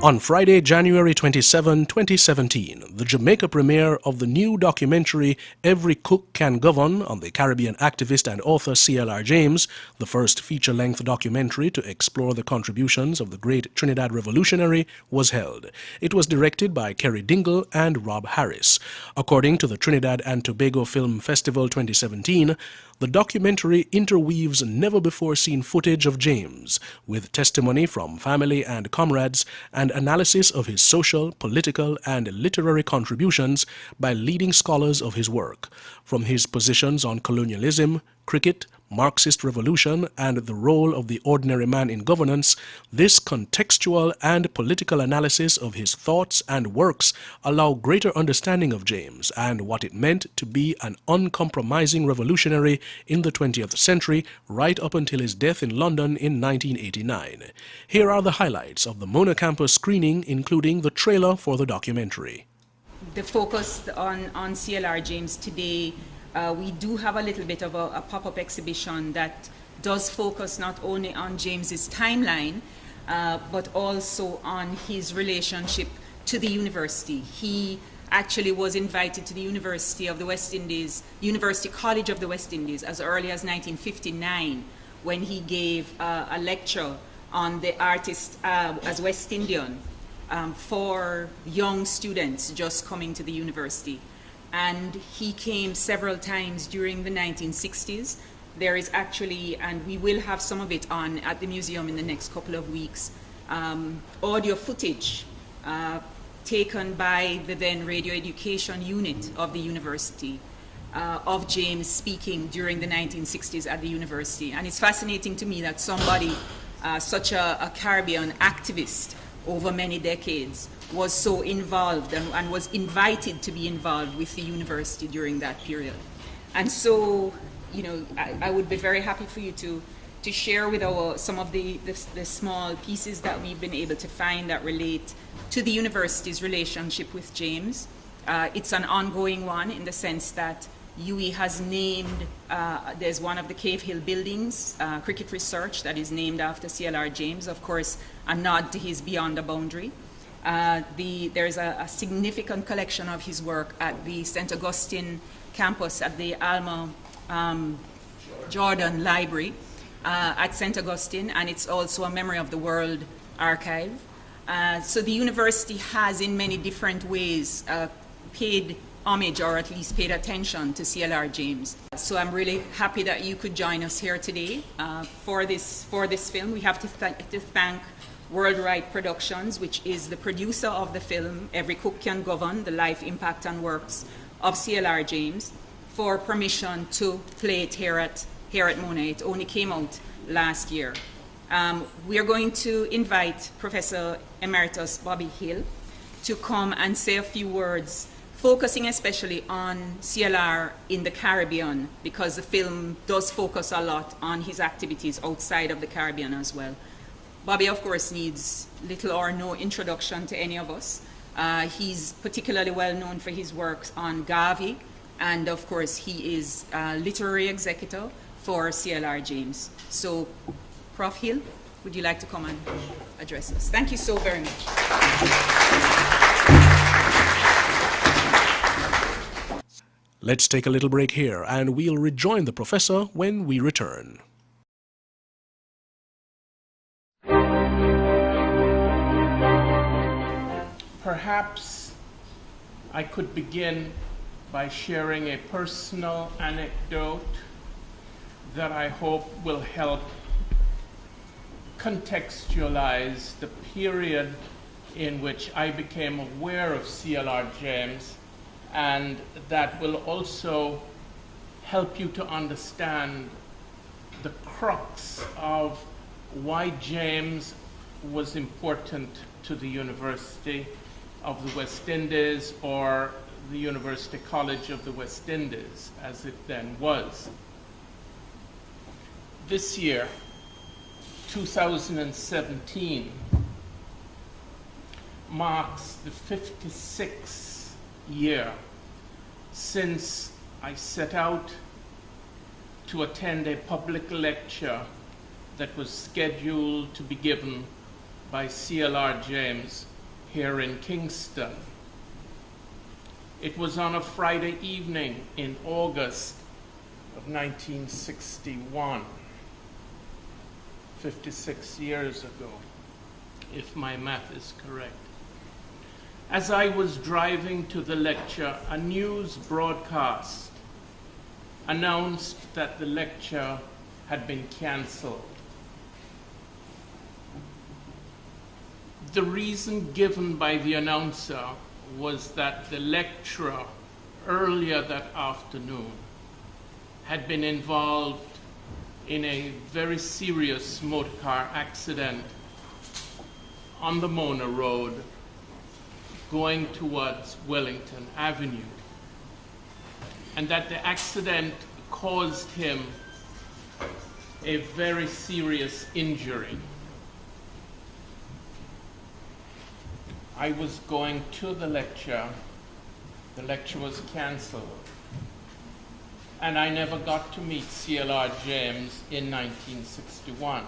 On Friday, January 27, 2017, the Jamaica premiere of the new documentary Every Cook Can Govern on the Caribbean activist and author CLR James, the first feature-length documentary to explore the contributions of the great Trinidad revolutionary, was held. It was directed by Kerry Dingle and Rob Harris. According to the Trinidad and Tobago Film Festival 2017, the documentary interweaves never-before-seen footage of James, with testimony from family and comrades and analysis of his social, political, and literary contributions by leading scholars of his work. From his positions on colonialism, cricket, Marxist revolution, and the role of the ordinary man in governance, this contextual and political analysis of his thoughts and works allow greater understanding of James and what it meant to be an uncompromising revolutionary in the 20th century right up until his death in London in 1989. Here are the highlights of the Mona Campus screening, including the trailer for the documentary. The focus on CLR James today, we do have a little bit of a pop-up exhibition that does focus not only on James's timeline, but also on his relationship to the university. He actually was invited to the University of the West Indies, University College of the West Indies, as early as 1959, when he gave a lecture on the artist as West Indian for young students just coming to the university. And he came several times during the 1960s. There is actually, and we will have some of it on at the museum in the next couple of weeks, audio footage taken by the then radio education unit of the university of James speaking during the 1960s at the university. And it's fascinating to me that somebody, such a Caribbean activist over many decades, was so involved and was invited to be involved with the university during that period. And so, you know, I would be very happy for you to share with some of the small pieces that we've been able to find that relate to the university's relationship with James. It's an ongoing one in the sense that UE has named, there's one of the Cave Hill buildings, Cricket Research, that is named after CLR James, of course, a nod to his Beyond the Boundary. There's a significant collection of his work at the St. Augustine campus at the Alma Jordan Library at St. Augustine, and it's also a Memory of the World archive. So the university has in many different ways paid homage, or at least paid attention, to CLR James. So I'm really happy that you could join us here today for this film. We have to thank Worldwide Productions, which is the producer of the film Every Cook Can Govern, the life, impact, and works of CLR James, for permission to play it here at Mona. It only came out last year. We are going to invite Professor Emeritus Bobby Hill to come and say a few words, focusing especially on CLR in the Caribbean, because the film does focus a lot on his activities outside of the Caribbean as well. Bobby, of course, needs little or no introduction to any of us. He's particularly well known for his work on Garvey, and of course, he is a literary executor for CLR James. So, Prof. Hill, would you like to come and address us? Thank you so very much. Let's take a little break here, and we'll rejoin the professor when we return. Perhaps I could begin by sharing a personal anecdote that I hope will help contextualize the period in which I became aware of CLR James, and that will also help you to understand the crux of why James was important to the University of the West Indies, or the University College of the West Indies, as it then was. This year, 2017, marks the 56th year since I set out to attend a public lecture that was scheduled to be given by CLR James here in Kingston. It was on a Friday evening in August of 1961, 56 years ago, if my math is correct. As I was driving to the lecture, a news broadcast announced that the lecture had been cancelled. The reason given by the announcer was that the lecturer earlier that afternoon had been involved in a very serious motorcar accident on the Mona Road going towards Wellington Avenue, and that the accident caused him a very serious injury. I was going to the lecture was cancelled, and I never got to meet CLR James in 1961.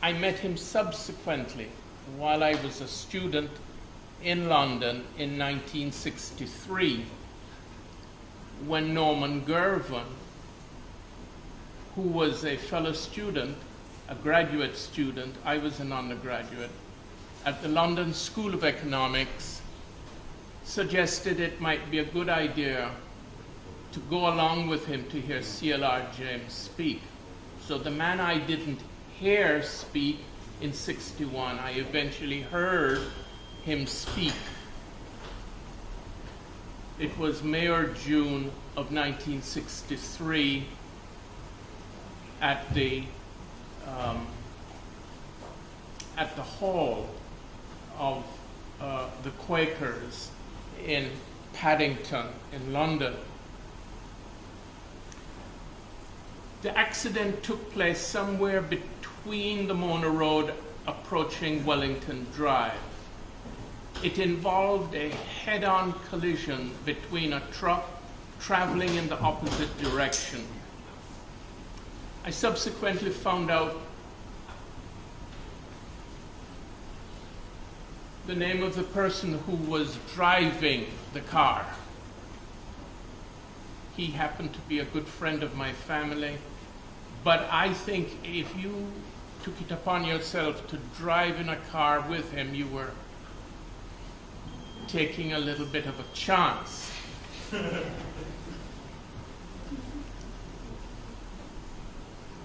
I met him subsequently while I was a student in London in 1963, when Norman Gervin, who was a fellow student, a graduate student, I was an undergraduate, at the London School of Economics, suggested it might be a good idea to go along with him to hear CLR James speak. So the man I didn't hear speak in 61, I eventually heard him speak. It was May or June of 1963 at the hall of the Quakers in Paddington in London. The accident took place somewhere between the Mona Road approaching Wellington Drive. It involved a head-on collision between a truck traveling in the opposite direction. I subsequently found out the name of the person who was driving the car. He happened to be a good friend of my family, but I think if you took it upon yourself to drive in a car with him, you were taking a little bit of a chance.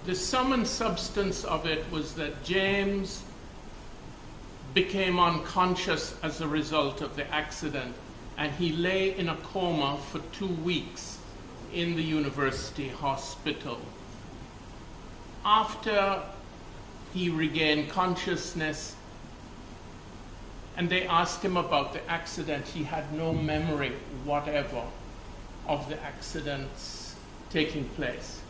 The sum and substance of it was that James became unconscious as a result of the accident, and he lay in a coma for 2 weeks in the university hospital. After he regained consciousness and they asked him about the accident, he had no memory whatever of the accidents taking place.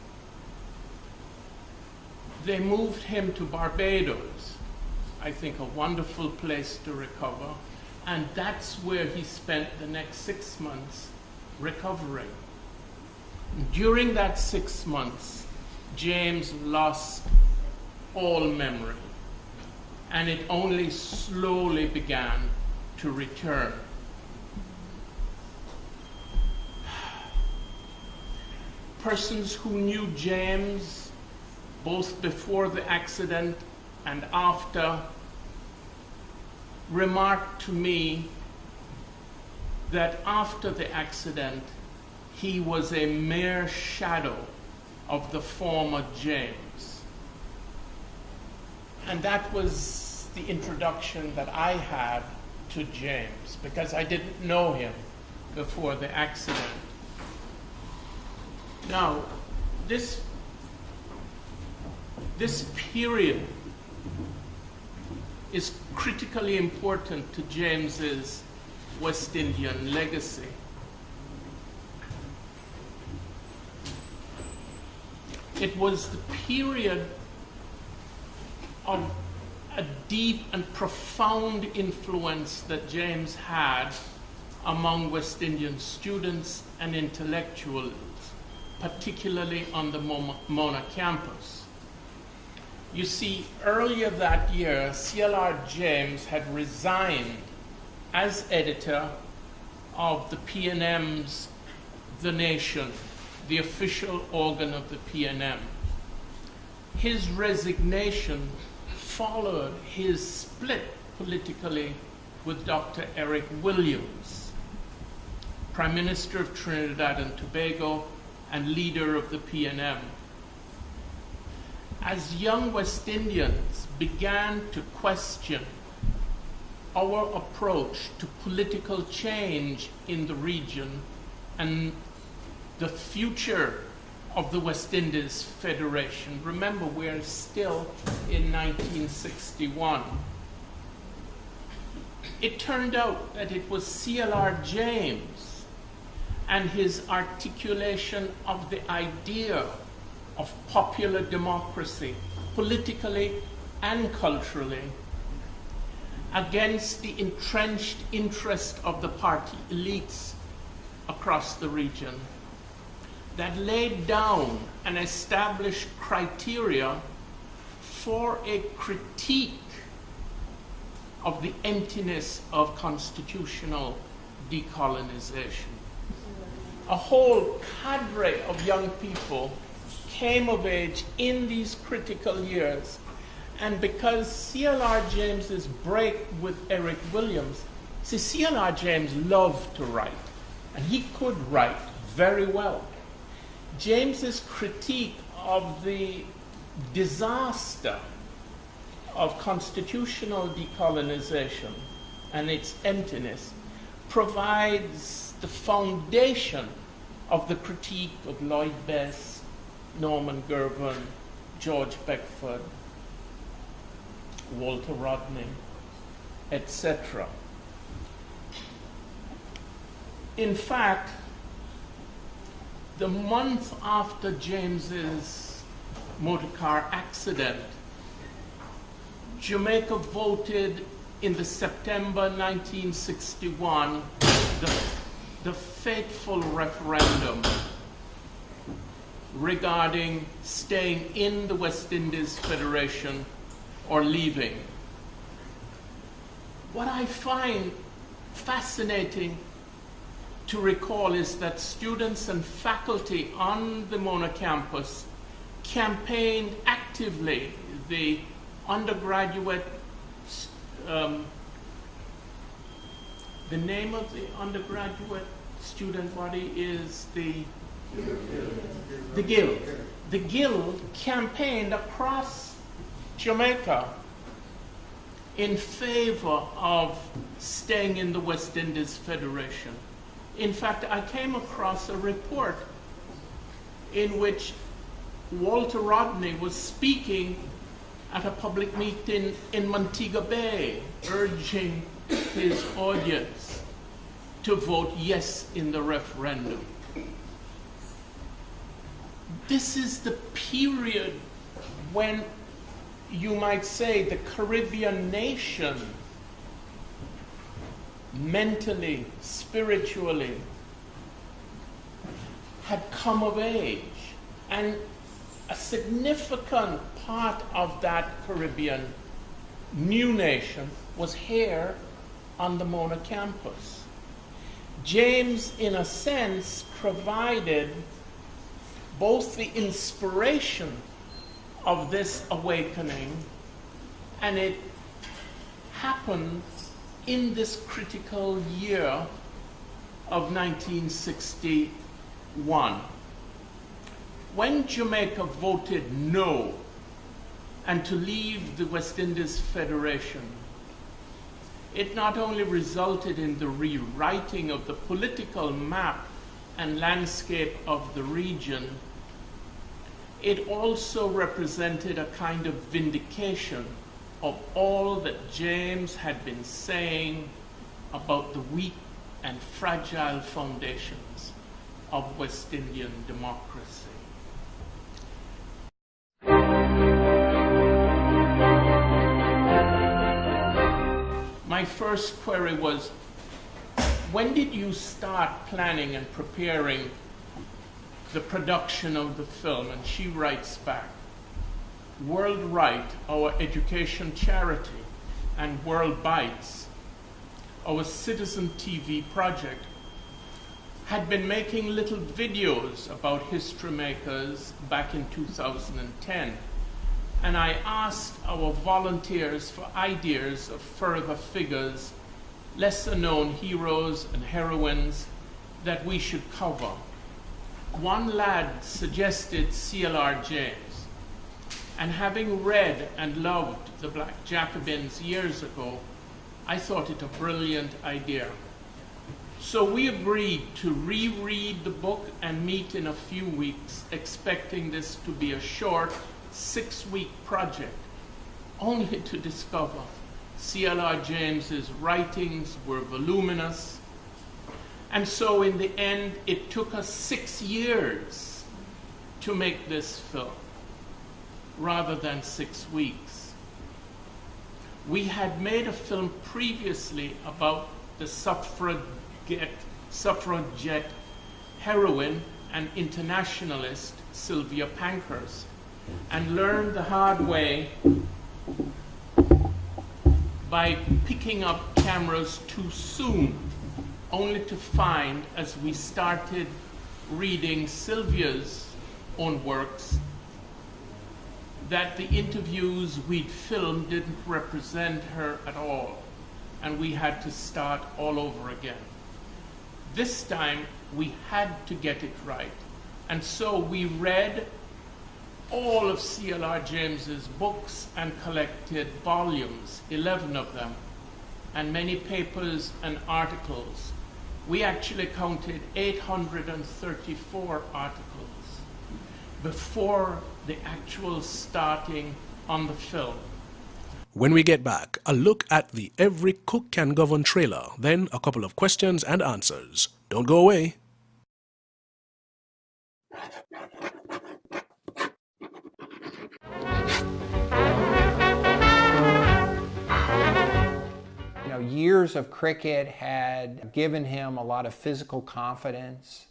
They moved him to Barbados, I think a wonderful place to recover, and that's where he spent the next 6 months recovering. During that 6 months, James lost all memory, and it only slowly began to return. Persons who knew James, both before the accident and after, remarked to me that after the accident, he was a mere shadow of the former James. And that was the introduction that I had to James, because I didn't know him before the accident. Now, this period is critically important to James's West Indian legacy. It was the period of a deep and profound influence that James had among West Indian students and intellectuals, particularly on the Mona campus. You see, earlier that year, CLR James had resigned as editor of the P&M's The Nation, the official organ of the P&M. His resignation followed his split politically with Dr. Eric Williams, Prime Minister of Trinidad and Tobago and leader of the P&M. As young West Indians began to question our approach to political change in the region and the future of the West Indies Federation. Remember, we're still in 1961. It turned out that it was CLR James and his articulation of the idea of popular democracy, politically and culturally, against the entrenched interest of the party elites across the region, that laid down and established criteria for a critique of the emptiness of constitutional decolonization. A whole cadre of young people came of age in these critical years, and because CLR James's break with Eric Williams, see, CLR James loved to write, and he could write very well. James's critique of the disaster of constitutional decolonization and its emptiness provides the foundation of the critique of Lloyd Bess, Norman Girvan, George Beckford, Walter Rodney, etc. In fact, the month after James's motorcar accident, Jamaica voted in the September 1961 the fateful referendum regarding staying in the West Indies Federation or leaving. What I find fascinating to recall is that students and faculty on the Mona campus campaigned actively. The undergraduate, the name of the undergraduate student body is the Guild. The Guild campaigned across Jamaica in favor of staying in the West Indies Federation. In fact, I came across a report in which Walter Rodney was speaking at a public meeting in Montego Bay, urging his audience to vote yes in the referendum. This is the period when, you might say, the Caribbean nation, mentally, spiritually, had come of age. And a significant part of that Caribbean new nation was here on the Mona campus. James, in a sense, provided both the inspiration of this awakening, and it happened in this critical year of 1961. When Jamaica voted no and to leave the West Indies Federation, it not only resulted in the rewriting of the political map and landscape of the region, it also represented a kind of vindication of all that James had been saying about the weak and fragile foundations of West Indian democracy. My first query was, when did you start planning and preparing the production of the film? And she writes back, World Right, our education charity, and World Bites, our citizen TV project, had been making little videos about history makers back in 2010. And I asked our volunteers for ideas of further figures, lesser known heroes and heroines that we should cover. One lad suggested CLR James, and having read and loved the Black Jacobins years ago, I thought it a brilliant idea. So we agreed to reread the book and meet in a few weeks, expecting this to be a short 6-week project, only to discover CLR James's writings were voluminous. And so in the end, it took us 6 years to make this film, rather than 6 weeks. We had made a film previously about the suffragette heroine and internationalist Sylvia Pankhurst, and learned the hard way by picking up cameras too soon, only to find, as we started reading Sylvia's own works, that the interviews we'd filmed didn't represent her at all, and we had to start all over again. This time, we had to get it right, and so we read all of CLR James's books and collected volumes, 11 of them, and many papers and articles. We actually counted 834 articles before the actual starting on the film. When we get back, a look at the Every Cook Can Govern trailer, then a couple of questions and answers. Don't go away. Years of cricket had given him a lot of physical confidence,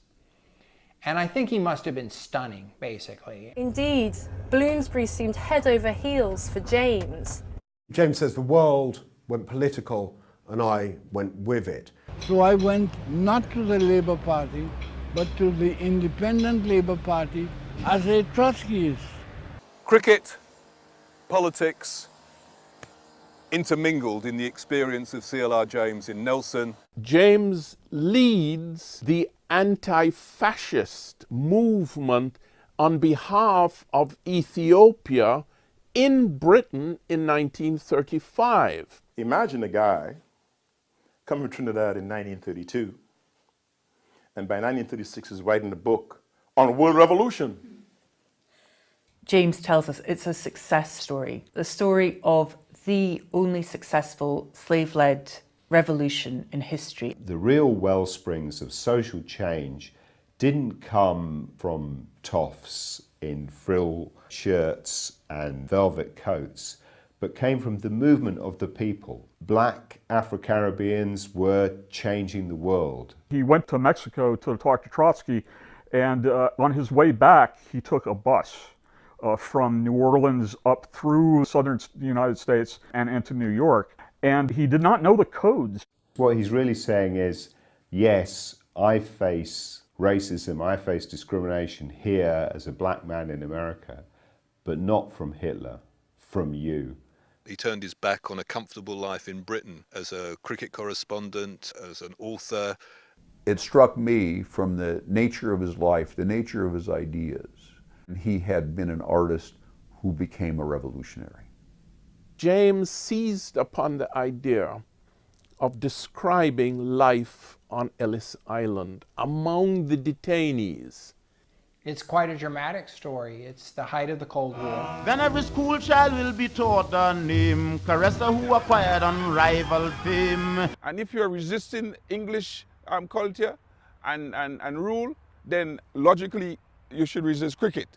and I think he must have been stunning, basically. Indeed, Bloomsbury seemed head over heels for James. James says the world went political and I went with it. So I went not to the Labour Party, but to the Independent Labour Party as a Trotskyist. Cricket, politics, intermingled in the experience of CLR James in Nelson. James leads the anti-fascist movement on behalf of Ethiopia in Britain in 1935. Imagine a guy coming from Trinidad in 1932, and by 1936 is writing a book on world revolution. James tells us it's a success story, the story of the only successful slave-led revolution in history. The real wellsprings of social change didn't come from toffs in frill shirts and velvet coats, but came from the movement of the people. Black Afro-Caribbeans were changing the world. He went to Mexico to talk to Trotsky, and on his way back, he took a bus from New Orleans up through southern United States and into New York, and he did not know the codes. What he's really saying is, yes, I face racism, I face discrimination here as a black man in America, but not from Hitler, from you. He turned his back on a comfortable life in Britain as a cricket correspondent, as an author. It struck me from the nature of his life, the nature of his ideas. He had been an artist who became a revolutionary. James seized upon the idea of describing life on Ellis Island among the detainees. It's quite a dramatic story. It's the height of the Cold War. Then every school child will be taught the name, Caressa who acquired unrivaled fame. And if you're resisting English culture and rule, then logically you should resist cricket.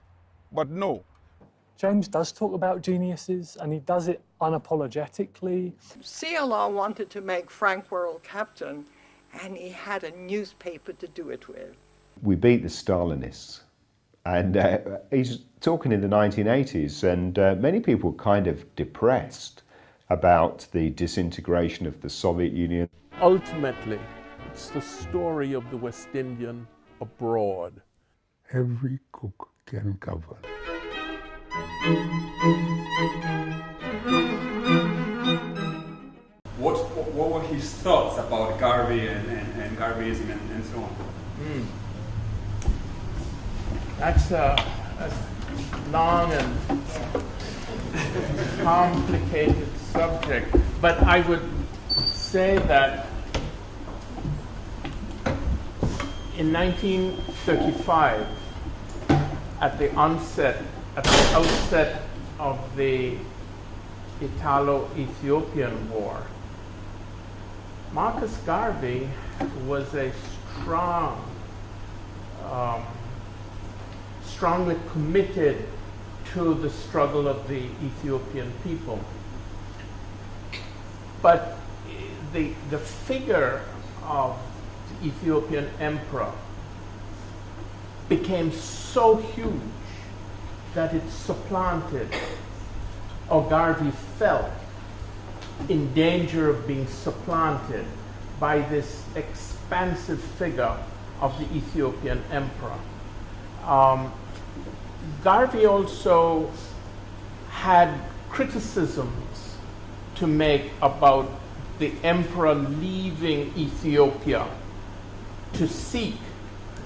But no. James does talk about geniuses, and he does it unapologetically. CLR wanted to make Frank world captain, and he had a newspaper to do it with. We beat the Stalinists, And he's talking in the 1980s, and many people were kind of depressed about the disintegration of the Soviet Union. Ultimately, it's the story of the West Indian abroad. Every cook can govern. What were his thoughts about Garvey and Garveyism and so on? That's a long and complicated subject, but I would say that in 1935, at the outset of the Italo-Ethiopian War, Marcus Garvey was a strongly committed to the struggle of the Ethiopian people. But the figure of the Ethiopian emperor became so huge that it supplanted, or Garvey felt in danger of being supplanted by this expansive figure of the Ethiopian emperor. Garvey also had criticisms to make about the emperor leaving Ethiopia to seek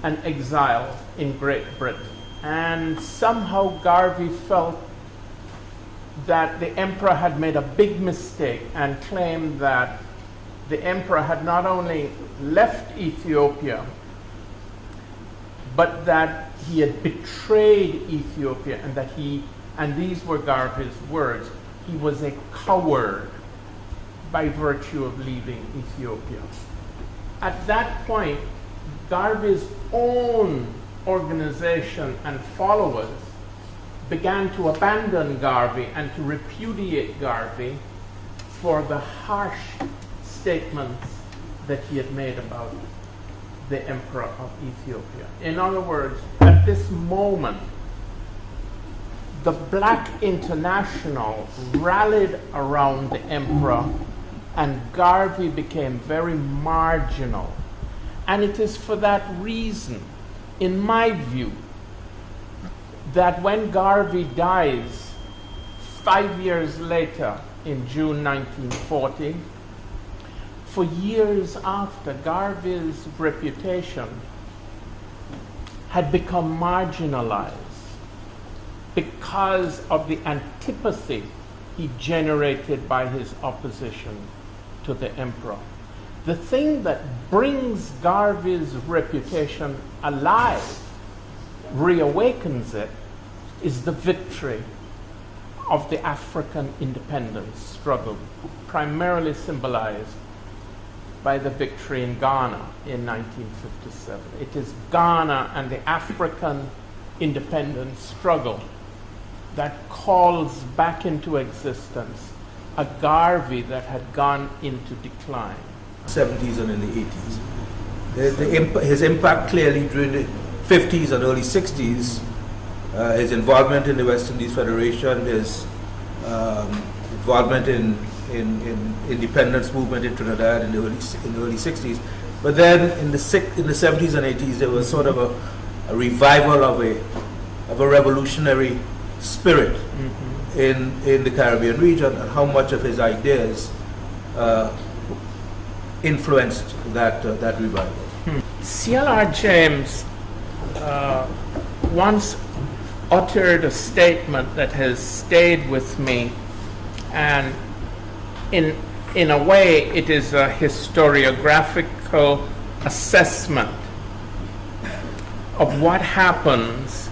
an exile in Great Britain. And somehow Garvey felt that the emperor had made a big mistake and claimed that the emperor had not only left Ethiopia, but that he had betrayed Ethiopia, and that and these were Garvey's words, he was a coward by virtue of leaving Ethiopia. At that point, Garvey's own organization and followers began to abandon Garvey and to repudiate Garvey for the harsh statements that he had made about the emperor of Ethiopia. In other words, at this moment, the Black International rallied around the emperor, and Garvey became very marginal. And it is for that reason, in my view, that when Garvey dies 5 years later in June 1940, for years after, Garvey's reputation had become marginalized because of the antipathy he generated by his opposition to the emperor. The thing that brings Garvey's reputation alive, reawakens it, is the victory of the African independence struggle, primarily symbolized by the victory in Ghana in 1957. It is Ghana and the African independence struggle that calls back into existence a Garvey that had gone into decline. 70s and in the 80s. His impact clearly during the 50s and early 60s, his involvement in the West Indies Federation, his involvement in independence movement in Trinidad in the early 60s. But then in the 70s and 80s, there was sort of a revival of a revolutionary spirit in the Caribbean region, and how much of his ideas influenced that revival. CLR James once uttered a statement that has stayed with me, and in a way it is a historiographical assessment of what happens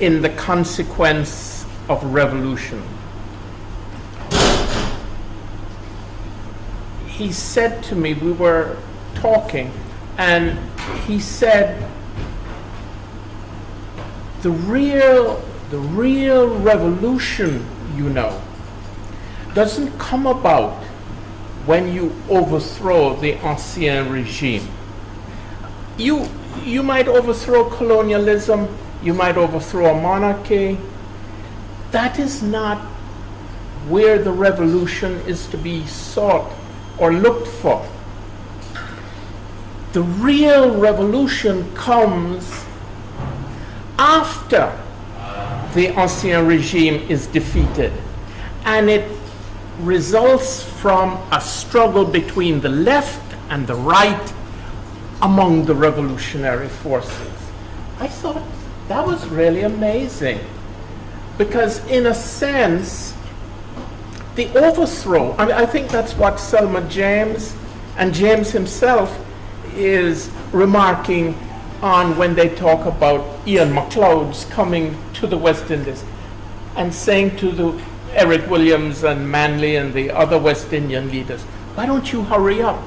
in the consequence of revolution. He said to me, we were talking, and he said, the real revolution, you know, doesn't come about when you overthrow the ancien regime. You you might overthrow colonialism, you might overthrow a monarchy. That is not where the revolution is to be sought or looked for. The real revolution comes after the Ancien regime is defeated, and it results from a struggle between the left and the right among the revolutionary forces. I thought that was really amazing, because in a sense, the overthrow, I think that's what Selma James and James himself is remarking on when they talk about Ian MacLeod's coming to the West Indies and saying to the Eric Williams and Manley and the other West Indian leaders, why don't you hurry up?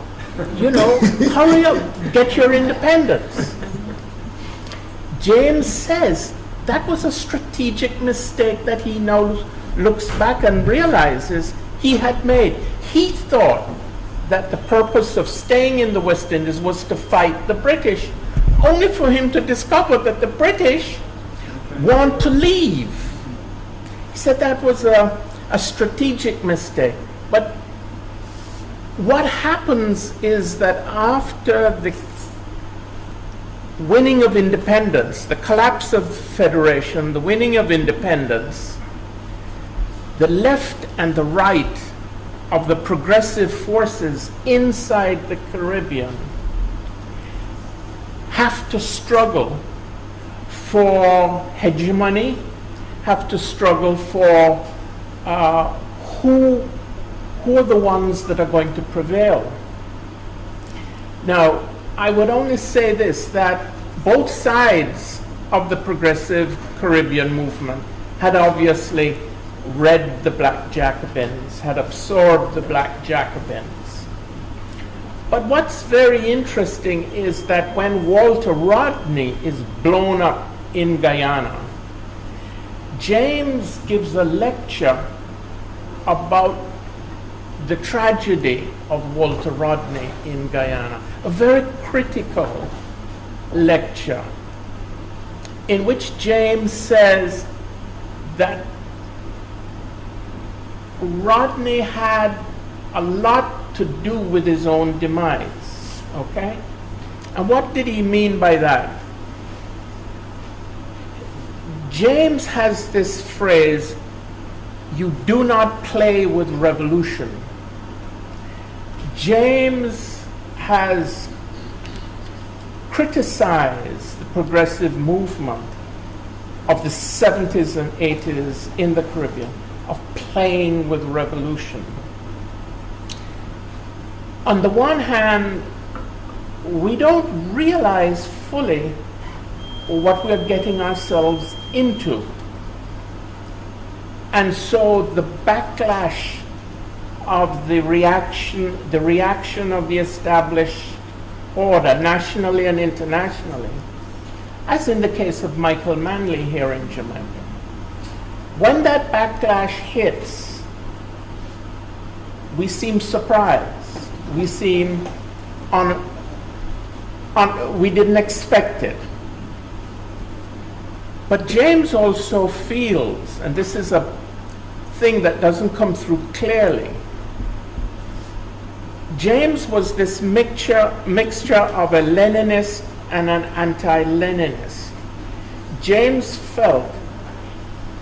You know, hurry up, get your independence. James says that was a strategic mistake that he now looks back and realizes he had made. He thought that the purpose of staying in the West Indies was to fight the British, only for him to discover that the British want to leave. He said that was a strategic mistake. But what happens is that after the winning of independence, the collapse of federation, the winning of independence, the left and the right of the progressive forces inside the Caribbean have to struggle for hegemony, have to struggle for who are the ones that are going to prevail. Now, I would only say this, that both sides of the progressive Caribbean movement had obviously read the Black Jacobins, had absorbed the Black Jacobins. But what's very interesting is that when Walter Rodney is blown up in Guyana, James gives a lecture about the tragedy of Walter Rodney in Guyana, a very critical lecture in which James says that Rodney had a lot to do with his own demise, okay? And what did he mean by that? James has this phrase, you do not play with revolution. James has criticized the progressive movement of the 70s and 80s in the Caribbean, of playing with revolution. On the one hand, we don't realize fully what we're getting ourselves into. And so the backlash of the reaction of the established order, nationally and internationally, as in the case of Michael Manley here in Jamaica. When that backlash hits, we seem surprised. We seem we didn't expect it. But James also feels, and this is a thing that doesn't come through clearly, James was this mixture of a Leninist and an anti-Leninist. James felt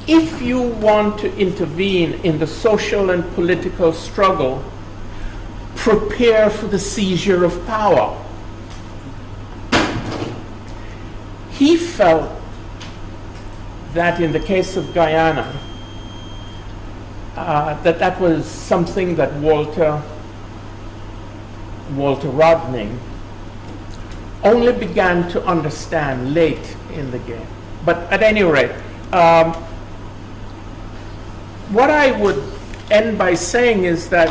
if you want to intervene in the social and political struggle, prepare for the seizure of power. He felt that in the case of Guyana, that was something that Walter Rodney only began to understand late in the game. But at any rate, what I would end by saying is that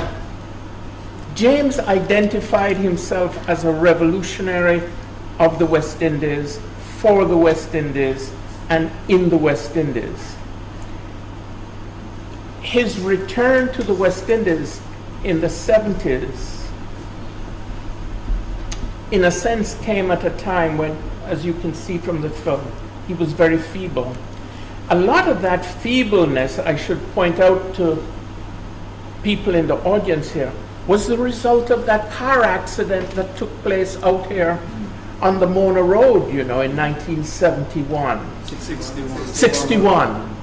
James identified himself as a revolutionary of the West Indies, for the West Indies, and in the West Indies. His return to the West Indies in the 70s in a sense, came at a time when, as you can see from the film, he was very feeble. A lot of that feebleness, I should point out to people in the audience here, was the result of that car accident that took place out here on the Mona Road, you know, in 1971. 61.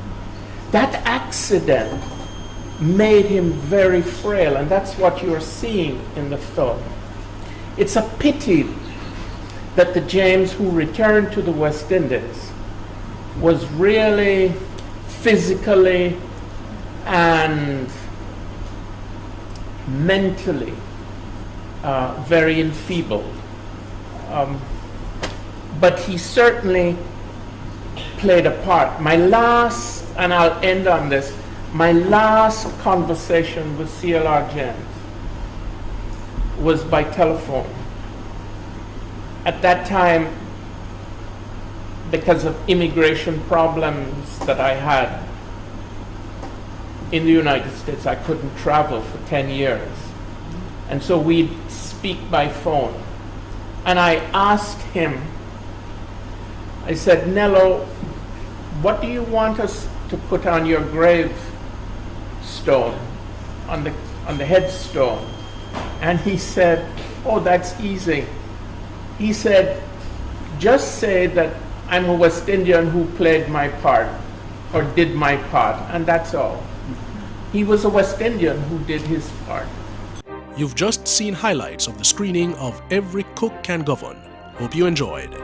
That accident made him very frail, and that's what you're seeing in the film. It's a pity that the James who returned to the West Indies was really physically and mentally very enfeebled. But he certainly played a part. My last, and I'll end on this, my last conversation with CLR James was by telephone. At that time, because of immigration problems that I had in the United States, I couldn't travel for 10 years. And so we'd speak by phone. And I asked him, I said, Nello, what do you want us to put on your gravestone, on the headstone? And he said, oh, that's easy. He said, just say that I'm a West Indian who played my part, or did my part, and that's all. He was a West Indian who did his part. You've just seen highlights of the screening of Every Cook Can Govern. Hope you enjoyed.